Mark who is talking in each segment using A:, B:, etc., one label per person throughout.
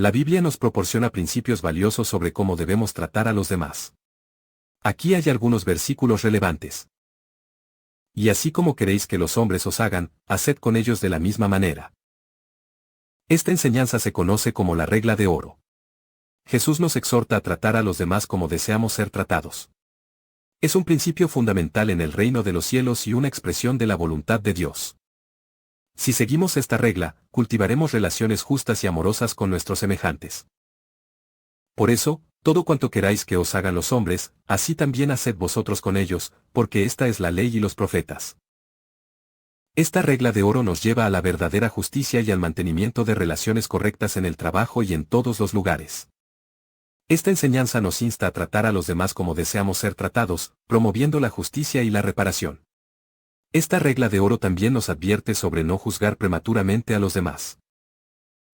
A: La Biblia nos proporciona principios valiosos sobre cómo debemos tratar a los demás. Aquí hay algunos versículos relevantes. Y así como queréis que los hombres os hagan, haced con ellos de la misma manera. Esta enseñanza se conoce como la regla de oro. Jesús nos exhorta a tratar a los demás como deseamos ser tratados. Es un principio fundamental en el reino de los cielos y una expresión de la voluntad de Dios. Si seguimos esta regla, cultivaremos relaciones justas y amorosas con nuestros semejantes. Por eso, todo cuanto queráis que os hagan los hombres, así también haced vosotros con ellos, porque esta es la ley y los profetas. Esta regla de oro nos lleva a la verdadera justicia y al mantenimiento de relaciones correctas en el trabajo y en todos los lugares. Esta enseñanza nos insta a tratar a los demás como deseamos ser tratados, promoviendo la justicia y la reparación. Esta regla de oro también nos advierte sobre no juzgar prematuramente a los demás.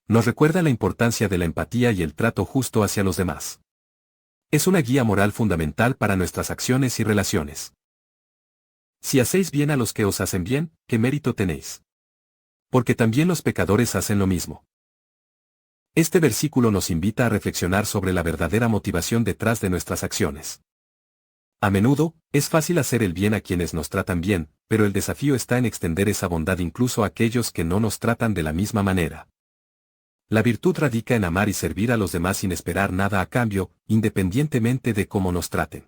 A: Nos recuerda la importancia de la empatía y el trato justo hacia los demás. Es una guía moral fundamental para nuestras acciones y relaciones. Si hacéis bien a los que os hacen bien, ¿qué mérito tenéis? Porque también los pecadores hacen lo mismo. Este versículo nos invita a reflexionar sobre la verdadera motivación detrás de nuestras acciones. A menudo, es fácil hacer el bien a quienes nos tratan bien, pero el desafío está en extender esa bondad incluso a aquellos que no nos tratan de la misma manera. La virtud radica en amar y servir a los demás sin esperar nada a cambio, independientemente de cómo nos traten.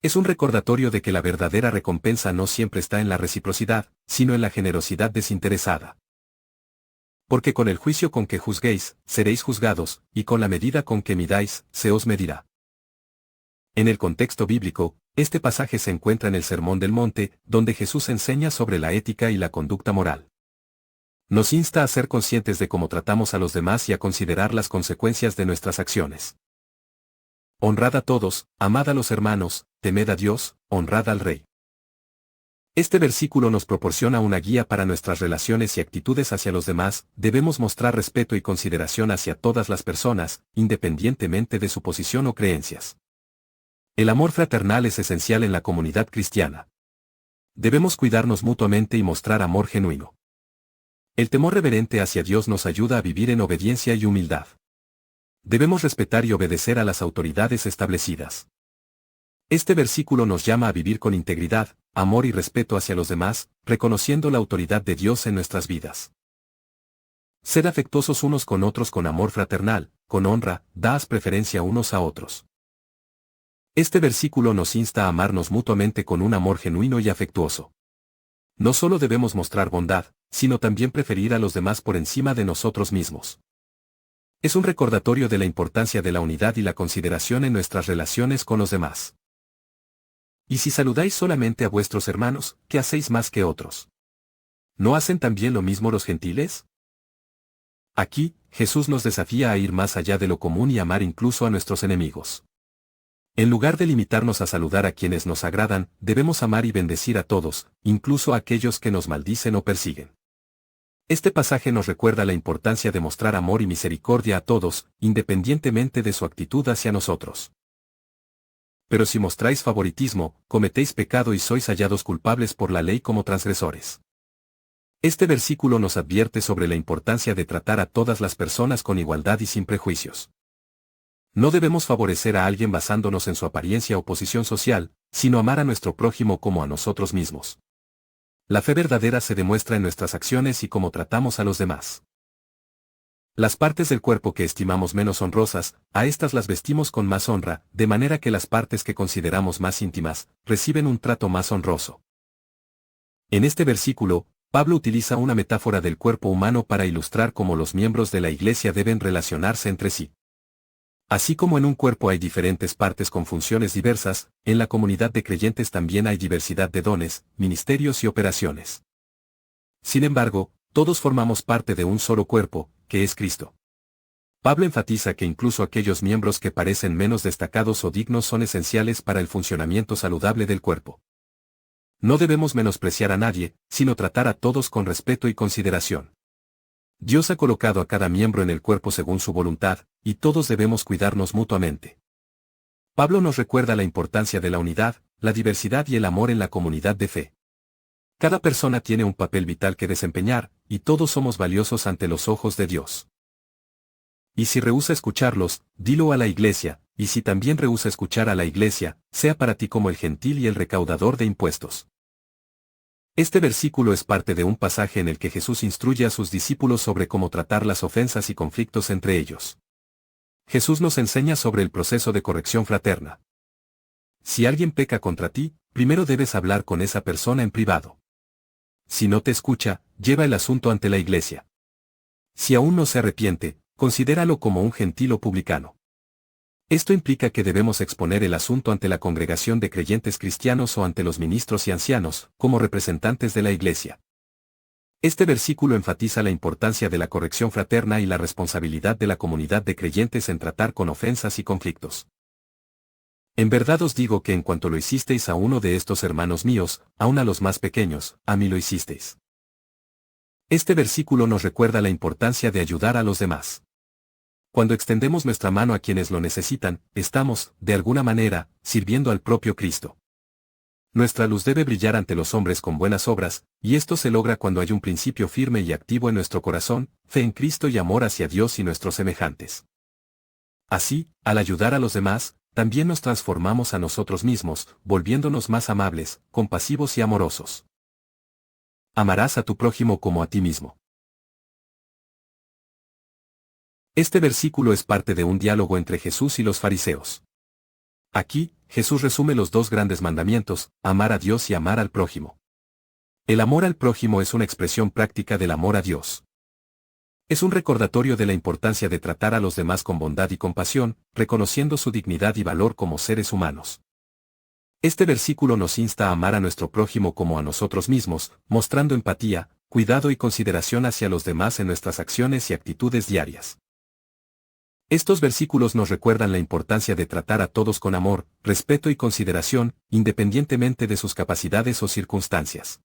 A: Es un recordatorio de que la verdadera recompensa no siempre está en la reciprocidad, sino en la generosidad desinteresada. Porque con el juicio con que juzguéis, seréis juzgados, y con la medida con que midáis, se os medirá. En el contexto bíblico, este pasaje se encuentra en el Sermón del Monte, donde Jesús enseña sobre la ética y la conducta moral. Nos insta a ser conscientes de cómo tratamos a los demás y a considerar las consecuencias de nuestras acciones. Honrad a todos, amad a los hermanos, temed a Dios, honrad al Rey. Este versículo nos proporciona una guía para nuestras relaciones y actitudes hacia los demás. Debemos mostrar respeto y consideración hacia todas las personas, independientemente de su posición o creencias. El amor fraternal es esencial en la comunidad cristiana. Debemos cuidarnos mutuamente y mostrar amor genuino. El temor reverente hacia Dios nos ayuda a vivir en obediencia y humildad. Debemos respetar y obedecer a las autoridades establecidas. Este versículo nos llama a vivir con integridad, amor y respeto hacia los demás, reconociendo la autoridad de Dios en nuestras vidas. Sed afectuosos unos con otros con amor fraternal, con honra, daos preferencia unos a otros. Este versículo nos insta a amarnos mutuamente con un amor genuino y afectuoso. No solo debemos mostrar bondad, sino también preferir a los demás por encima de nosotros mismos. Es un recordatorio de la importancia de la unidad y la consideración en nuestras relaciones con los demás. Y si saludáis solamente a vuestros hermanos, ¿qué hacéis más que otros? ¿No hacen también lo mismo los gentiles? Aquí, Jesús nos desafía a ir más allá de lo común y amar incluso a nuestros enemigos. En lugar de limitarnos a saludar a quienes nos agradan, debemos amar y bendecir a todos, incluso a aquellos que nos maldicen o persiguen. Este pasaje nos recuerda la importancia de mostrar amor y misericordia a todos, independientemente de su actitud hacia nosotros. Pero si mostráis favoritismo, cometéis pecado y sois hallados culpables por la ley como transgresores. Este versículo nos advierte sobre la importancia de tratar a todas las personas con igualdad y sin prejuicios. No debemos favorecer a alguien basándonos en su apariencia o posición social, sino amar a nuestro prójimo como a nosotros mismos. La fe verdadera se demuestra en nuestras acciones y cómo tratamos a los demás. Las partes del cuerpo que estimamos menos honrosas, a estas las vestimos con más honra, de manera que las partes que consideramos más íntimas, reciben un trato más honroso. En este versículo, Pablo utiliza una metáfora del cuerpo humano para ilustrar cómo los miembros de la Iglesia deben relacionarse entre sí. Así como en un cuerpo hay diferentes partes con funciones diversas, en la comunidad de creyentes también hay diversidad de dones, ministerios y operaciones. Sin embargo, todos formamos parte de un solo cuerpo, que es Cristo. Pablo enfatiza que incluso aquellos miembros que parecen menos destacados o dignos son esenciales para el funcionamiento saludable del cuerpo. No debemos menospreciar a nadie, sino tratar a todos con respeto y consideración. Dios ha colocado a cada miembro en el cuerpo según su voluntad, y todos debemos cuidarnos mutuamente. Pablo nos recuerda la importancia de la unidad, la diversidad y el amor en la comunidad de fe. Cada persona tiene un papel vital que desempeñar, y todos somos valiosos ante los ojos de Dios. Y si rehúsa escucharlos, dilo a la iglesia, y si también rehúsa escuchar a la iglesia, sea para ti como el gentil y el recaudador de impuestos. Este versículo es parte de un pasaje en el que Jesús instruye a sus discípulos sobre cómo tratar las ofensas y conflictos entre ellos. Jesús nos enseña sobre el proceso de corrección fraterna. Si alguien peca contra ti, primero debes hablar con esa persona en privado. Si no te escucha, lleva el asunto ante la iglesia. Si aún no se arrepiente, considéralo como un gentil o publicano. Esto implica que debemos exponer el asunto ante la congregación de creyentes cristianos o ante los ministros y ancianos, como representantes de la iglesia. Este versículo enfatiza la importancia de la corrección fraterna y la responsabilidad de la comunidad de creyentes en tratar con ofensas y conflictos. En verdad os digo que en cuanto lo hicisteis a uno de estos hermanos míos, aun a los más pequeños, a mí lo hicisteis. Este versículo nos recuerda la importancia de ayudar a los demás. Cuando extendemos nuestra mano a quienes lo necesitan, estamos, de alguna manera, sirviendo al propio Cristo. Nuestra luz debe brillar ante los hombres con buenas obras, y esto se logra cuando hay un principio firme y activo en nuestro corazón, fe en Cristo y amor hacia Dios y nuestros semejantes. Así, al ayudar a los demás, también nos transformamos a nosotros mismos, volviéndonos más amables, compasivos y amorosos. Amarás a tu prójimo como a ti mismo. Este versículo es parte de un diálogo entre Jesús y los fariseos. Aquí, Jesús resume los dos grandes mandamientos, amar a Dios y amar al prójimo. El amor al prójimo es una expresión práctica del amor a Dios. Es un recordatorio de la importancia de tratar a los demás con bondad y compasión, reconociendo su dignidad y valor como seres humanos. Este versículo nos insta a amar a nuestro prójimo como a nosotros mismos, mostrando empatía, cuidado y consideración hacia los demás en nuestras acciones y actitudes diarias. Estos versículos nos recuerdan la importancia de tratar a todos con amor, respeto y consideración, independientemente de sus capacidades o circunstancias.